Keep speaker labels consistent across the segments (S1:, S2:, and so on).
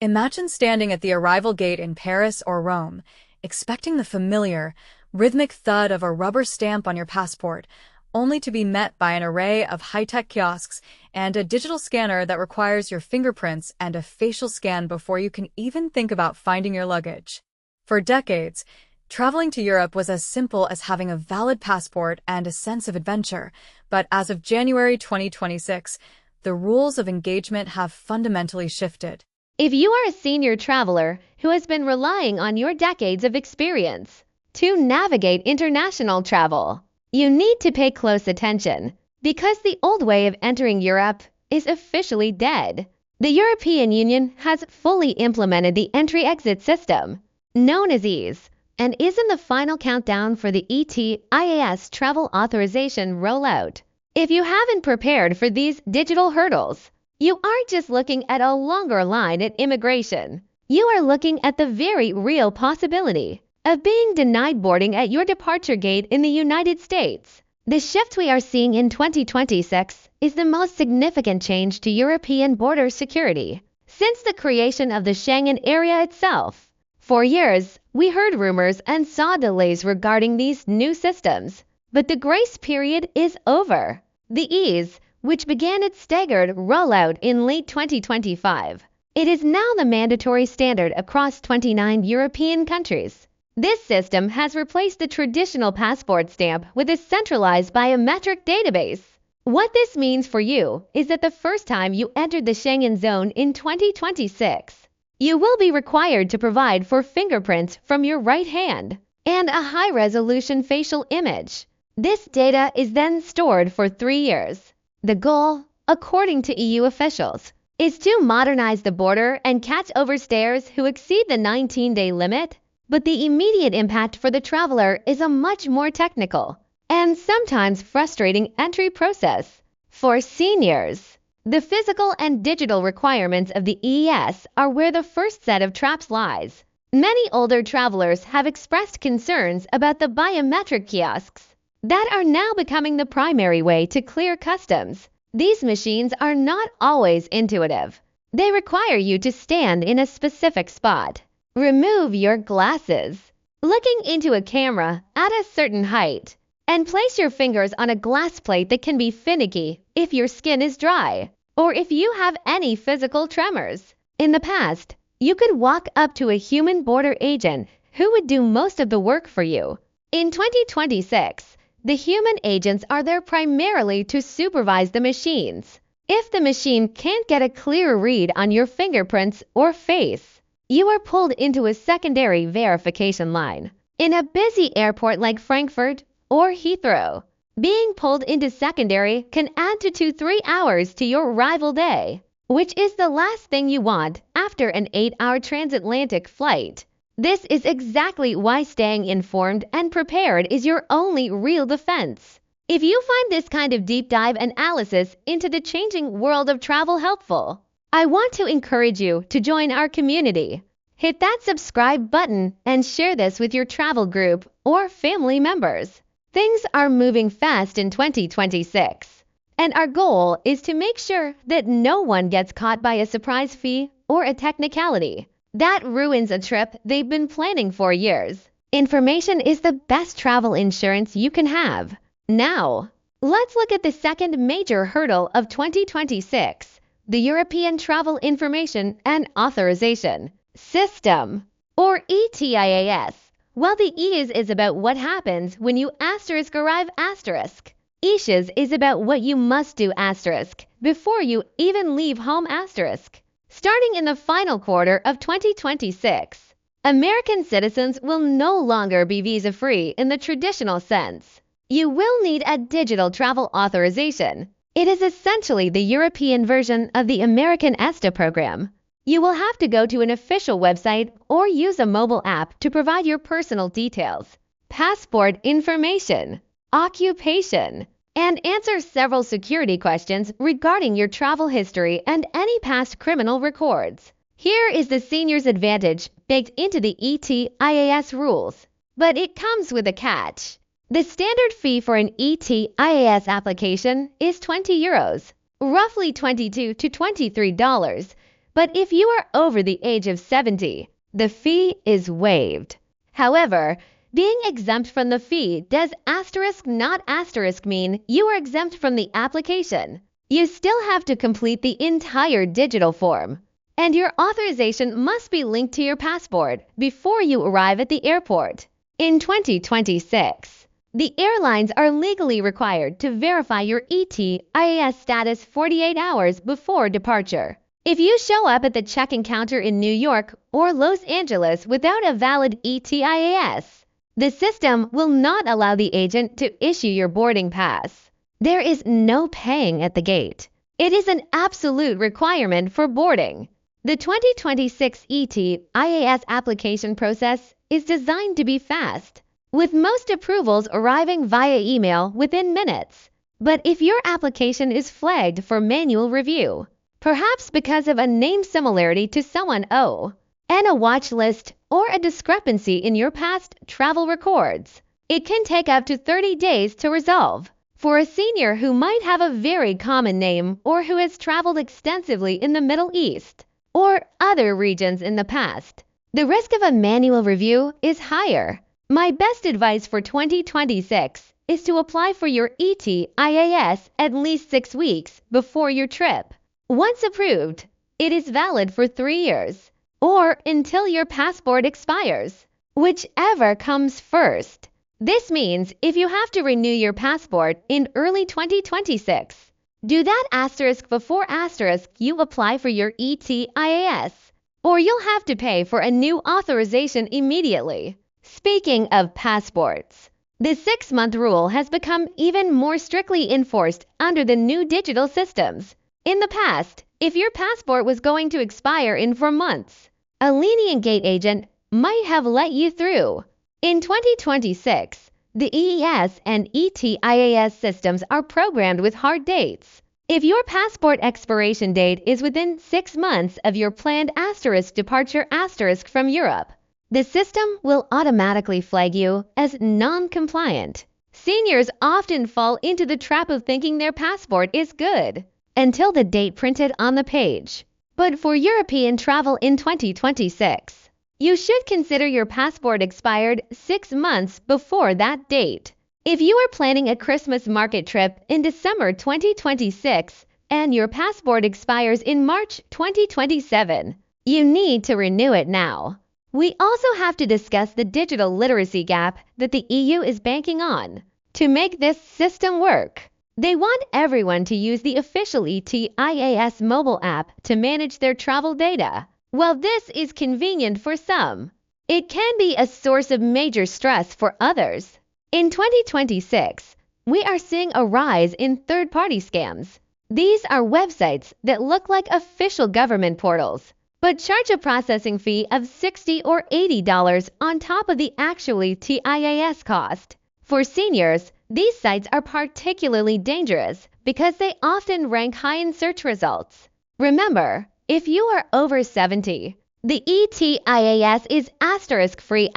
S1: Imagine standing at the arrival gate in Paris or Rome, expecting the familiar, rhythmic thud of a rubber stamp on your passport, only to be met by an array of high-tech kiosks and a digital scanner that requires your fingerprints and a facial scan before you can even think about finding your luggage. For decades, traveling to Europe was as simple as having a valid passport and a sense of adventure, but as of January 2026, the rules of engagement have fundamentally shifted.
S2: If you are a senior traveler who has been relying on your decades of experience to navigate international travel, you need to pay close attention because the old way of entering Europe is officially dead. The European Union has fully implemented the entry-exit system, known as EASE, and is in the final countdown for the ETIAS travel authorization rollout. If you haven't prepared for these digital hurdles, you aren't just looking at a longer line at immigration. You are looking at the very real possibility of being denied boarding at your departure gate in the United States. The shift we are seeing in 2026 is the most significant change to European border security since the creation of the Schengen area itself. For years, we heard rumors and saw delays regarding these new systems, but the grace period is over. The EASE, which began its staggered rollout in late 2025. It is now the mandatory standard across 29 European countries. This system has replaced the traditional passport stamp with a centralized biometric database. What this means for you is that the first time you entered the Schengen zone in 2026, you will be required to provide for fingerprints from your right hand and a high-resolution facial image. This data is then stored for 3 years. The goal, according to EU officials, is to modernize the border and catch overstayers who exceed the 19-day limit, but the immediate impact for the traveler is a much more technical and sometimes frustrating entry process. For seniors, the physical and digital requirements of the EES are where the first set of traps lies. Many older travelers have expressed concerns about the biometric kiosks that are now becoming the primary way to clear customs. These machines are not always intuitive. They require you to stand in a specific spot, remove your glasses, looking into a camera at a certain height, and place your fingers on a glass plate that can be finicky if your skin is dry or if you have any physical tremors. In the past, you could walk up to a human border agent who would do most of the work for you. In 2026, the human agents are there primarily to supervise the machines. If the machine can't get a clear read on your fingerprints or face, you are pulled into a secondary verification line. In a busy airport like Frankfurt or Heathrow, being pulled into secondary can add to 2-3 hours to your arrival day, which is the last thing you want after an 8-hour transatlantic flight. This is exactly why staying informed and prepared is your only real defense. If you find this kind of deep dive analysis into the changing world of travel helpful, I want to encourage you to join our community. Hit that subscribe button and share this with your travel group or family members. Things are moving fast in 2026, and our goal is to make sure that no one gets caught by a surprise fee or a technicality that ruins a trip they've been planning for years. Information is the best travel insurance you can have. Now, let's look at the second major hurdle of 2026, the European Travel Information and Authorization System, or ETIAS. While the EASE is about what happens when you arrive ETIAS is about what you must do before you even leave home. Starting in the final quarter of 2026, American citizens will no longer be visa-free in the traditional sense. You will need a digital travel authorization. It is essentially the European version of the American ESTA program. You will have to go to an official website or use a mobile app to provide your personal details, passport information, occupation, and answer several security questions regarding your travel history and any past criminal records. Here is the senior's advantage baked into the ETIAS rules, but it comes with a catch. The standard fee for an ETIAS application is €20, roughly $22 to $23, But if you are over the age of 70, the fee is waived. However, being exempt from the fee does not mean you are exempt from the application. You still have to complete the entire digital form, and your authorization must be linked to your passport before you arrive at the airport. In 2026, the airlines are legally required to verify your ETIAS status 48 hours before departure. If you show up at the check-in counter in New York or Los Angeles without a valid ETIAS, the system will not allow the agent to issue your boarding pass. There is no paying at the gate. It is an absolute requirement for boarding. The 2026 ETIAS application process is designed to be fast, with most approvals arriving via email within minutes. But if your application is flagged for manual review, perhaps because of a name similarity to someone and a watch list or a discrepancy in your past travel records, it can take up to 30 days to resolve. For a senior who might have a very common name or who has traveled extensively in the Middle East or other regions in the past, the risk of a manual review is higher. My best advice for 2026 is to apply for your ETIAS at least 6 weeks before your trip. Once approved, it is valid for 3 years or until your passport expires, whichever comes first. This means if you have to renew your passport in early 2026, do that before you apply for your ETIAS, or you'll have to pay for a new authorization immediately. Speaking of passports, the 6-month rule has become even more strictly enforced under the new digital systems. In the past, if your passport was going to expire in 4 months, a lenient gate agent might have let you through. In 2026, the EES and ETIAS systems are programmed with hard dates. If your passport expiration date is within 6 months of your planned departure from Europe, the system will automatically flag you as non-compliant. Seniors often fall into the trap of thinking their passport is good until the date printed on the page. But for European travel in 2026, you should consider your passport expired 6 months before that date. If you are planning a Christmas market trip in December 2026 and your passport expires in March 2027, you need to renew it now. We also have to discuss the digital literacy gap that the EU is banking on. To make this system work, they want everyone to use the official ETIAS mobile app to manage their travel data. While this is convenient for some, it can be a source of major stress for others. In 2026, we are seeing a rise in third-party scams. These are websites that look like official government portals, but charge a processing fee of $60 or $80 on top of the actual ETIAS cost. For seniors, these sites are particularly dangerous because they often rank high in search results. Remember, if you are over 70, the ETIAS is *free*.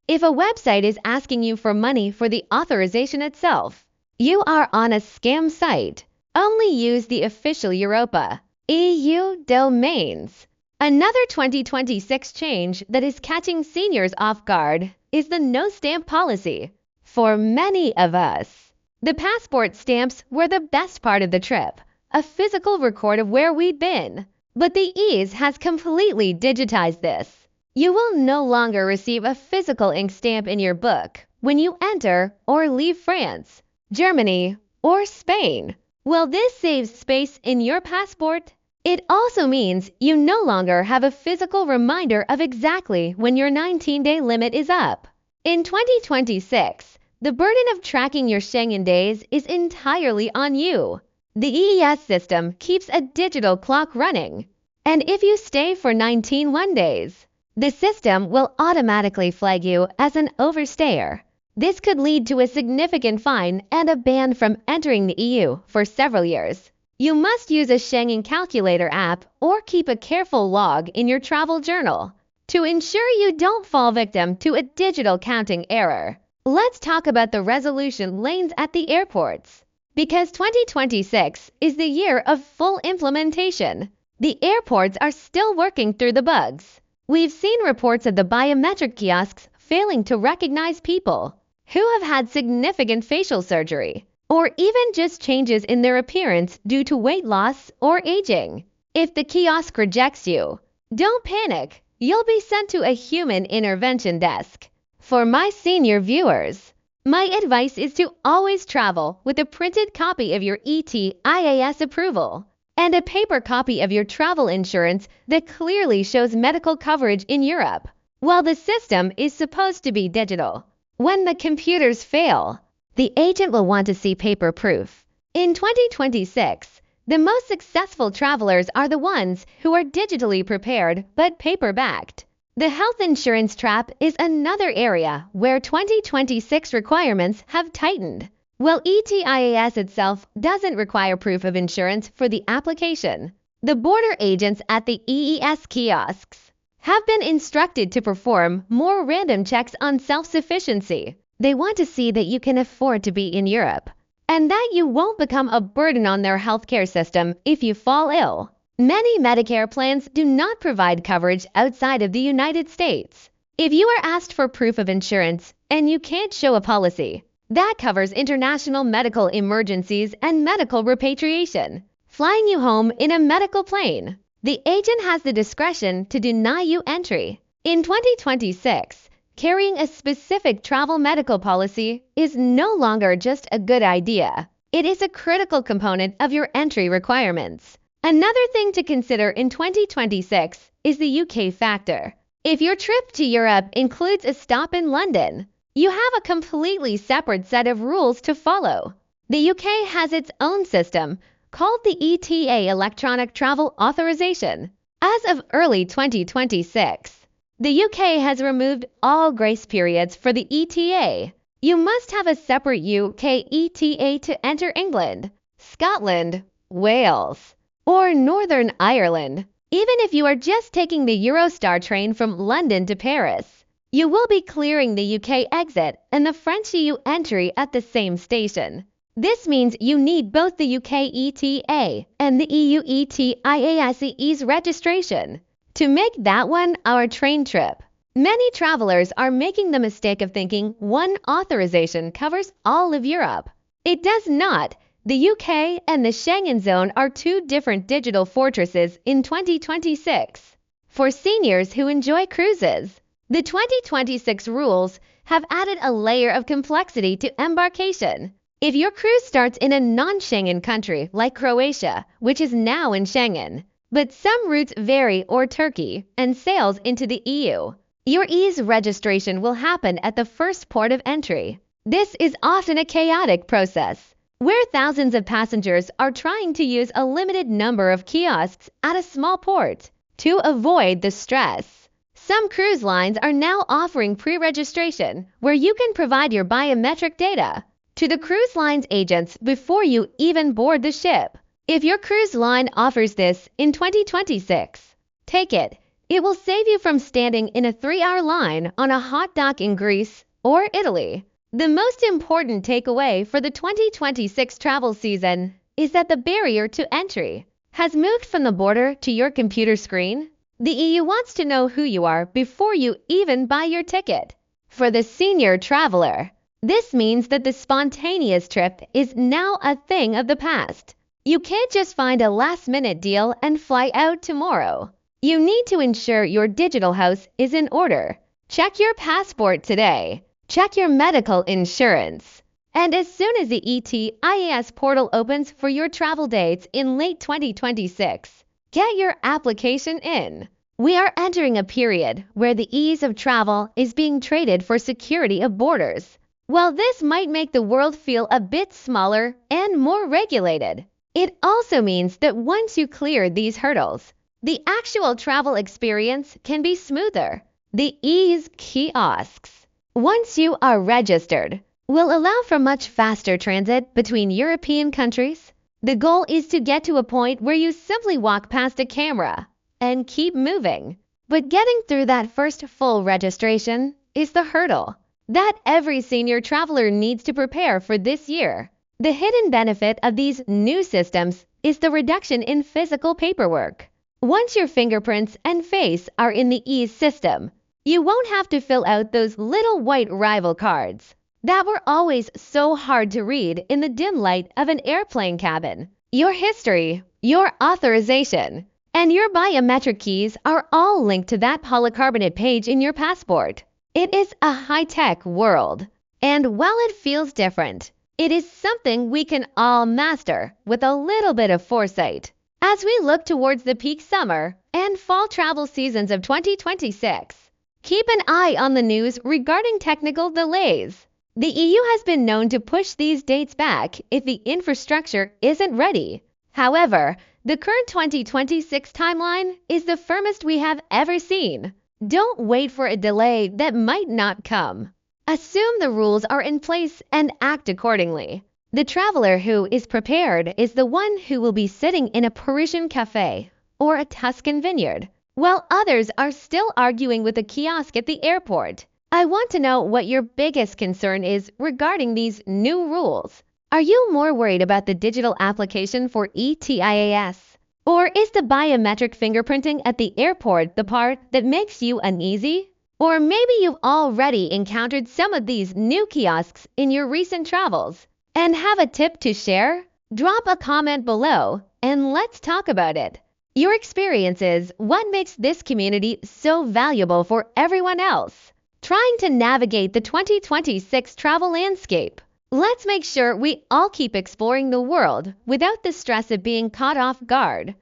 S2: If a website is asking you for money for the authorization itself, you are on a scam site. Only use the official Europa EU domains. Another 2026 change that is catching seniors off guard is the no stamp policy. For many of us, the passport stamps were the best part of the trip, a physical record of where we'd been. But the EASE has completely digitized this. You will no longer receive a physical ink stamp in your book when you enter or leave France, Germany, or Spain. While this saves space in your passport, it also means you no longer have a physical reminder of exactly when your 19-day limit is up. In 2026, the burden of tracking your Schengen days is entirely on you. The EES system keeps a digital clock running, and if you stay for 19 days, the system will automatically flag you as an overstayer. This could lead to a significant fine and a ban from entering the EU for several years. You must use a Schengen calculator app or keep a careful log in your travel journal to ensure you don't fall victim to a digital counting error. Let's talk about the resolution lanes at the airports. Because 2026 is the year of full implementation, the airports are still working through the bugs. We've seen reports of the biometric kiosks failing to recognize people who have had significant facial surgery, or even just changes in their appearance due to weight loss or aging. If the kiosk rejects you, don't panic. You'll be sent to a human intervention desk. For my senior viewers, my advice is to always travel with a printed copy of your ETIAS approval and a paper copy of your travel insurance that clearly shows medical coverage in Europe. While the system is supposed to be digital, when the computers fail, the agent will want to see paper proof. In 2026, the most successful travelers are the ones who are digitally prepared but paper-backed. The health insurance trap is another area where 2026 requirements have tightened. While ETIAS itself doesn't require proof of insurance for the application, the border agents at the EES kiosks have been instructed to perform more random checks on self-sufficiency. They want to see that you can afford to be in Europe and that you won't become a burden on their healthcare system if you fall ill. Many Medicare plans do not provide coverage outside of the United States. If you are asked for proof of insurance and you can't show a policy that covers international medical emergencies and medical repatriation, flying you home in a medical plane, the agent has the discretion to deny you entry. In 2026, carrying a specific travel medical policy is no longer just a good idea. It is a critical component of your entry requirements. Another thing to consider in 2026 is the UK factor. If your trip to Europe includes a stop in London, you have a completely separate set of rules to follow. The UK has its own system called the ETA Electronic Travel Authorization. As of early 2026, the UK has removed all grace periods for the ETA. You must have a separate UK ETA to enter England, Scotland, Wales, or Northern Ireland. Even if you are just taking the Eurostar train from London to Paris, you will be clearing the UK exit and the French EU entry at the same station. This means you need both the UK ETA and the EU ETIAS's registration to make that one our train trip. Many travelers are making the mistake of thinking one authorization covers all of Europe. It does not. The UK and the Schengen zone are two different digital fortresses in 2026. For seniors who enjoy cruises, the 2026 rules have added a layer of complexity to embarkation. If your cruise starts in a non-Schengen country like Croatia, which is now in Schengen, but some routes vary, or Turkey, and sails into the EU, your EASE registration will happen at the first port of entry. This is often a chaotic process, where thousands of passengers are trying to use a limited number of kiosks at a small port. To avoid the stress, some cruise lines are now offering pre-registration, where you can provide your biometric data to the cruise line's agents before you even board the ship. If your cruise line offers this in 2026, take it. It will save you from standing in a 3-hour line on a hot dock in Greece or Italy. The most important takeaway for the 2026 travel season is that the barrier to entry has moved from the border to your computer screen. The EU wants to know who you are before you even buy your ticket. For the senior traveler, this means that the spontaneous trip is now a thing of the past. You can't just find a last-minute deal and fly out tomorrow. You need to ensure your digital house is in order. Check your passport today. Check your medical insurance. And as soon as the ETIAS portal opens for your travel dates in late 2026, get your application in. We are entering a period where the ease of travel is being traded for security of borders. While this might make the world feel a bit smaller and more regulated, it also means that once you clear these hurdles, the actual travel experience can be smoother. The EASE kiosks, once you are registered, will allow for much faster transit between European countries. The goal is to get to a point where you simply walk past a camera and keep moving. But getting through that first full registration is the hurdle that every senior traveler needs to prepare for this year. The hidden benefit of these new systems is the reduction in physical paperwork. Once your fingerprints and face are in the ease system, you won't have to fill out those little white arrival cards that were always so hard to read in the dim light of an airplane cabin. Your history, your authorization, and your biometric keys are all linked to that polycarbonate page in your passport. It is a high-tech world, and while it feels different, it is something we can all master with a little bit of foresight. As we look towards the peak summer and fall travel seasons of 2026, keep an eye on the news regarding technical delays. The EU has been known to push these dates back if the infrastructure isn't ready. However, the current 2026 timeline is the firmest we have ever seen. Don't wait for a delay that might not come. Assume the rules are in place and act accordingly. The traveler who is prepared is the one who will be sitting in a Parisian cafe or a Tuscan vineyard, while others are still arguing with a kiosk at the airport. I want to know what your biggest concern is regarding these new rules. Are you more worried about the digital application for ETIAS? Or is the biometric fingerprinting at the airport the part that makes you uneasy? Or maybe you've already encountered some of these new kiosks in your recent travels and have a tip to share? Drop a comment below and let's talk about it. Your experience is what makes this community so valuable for everyone else trying to navigate the 2026 travel landscape. Let's make sure we all keep exploring the world without the stress of being caught off guard.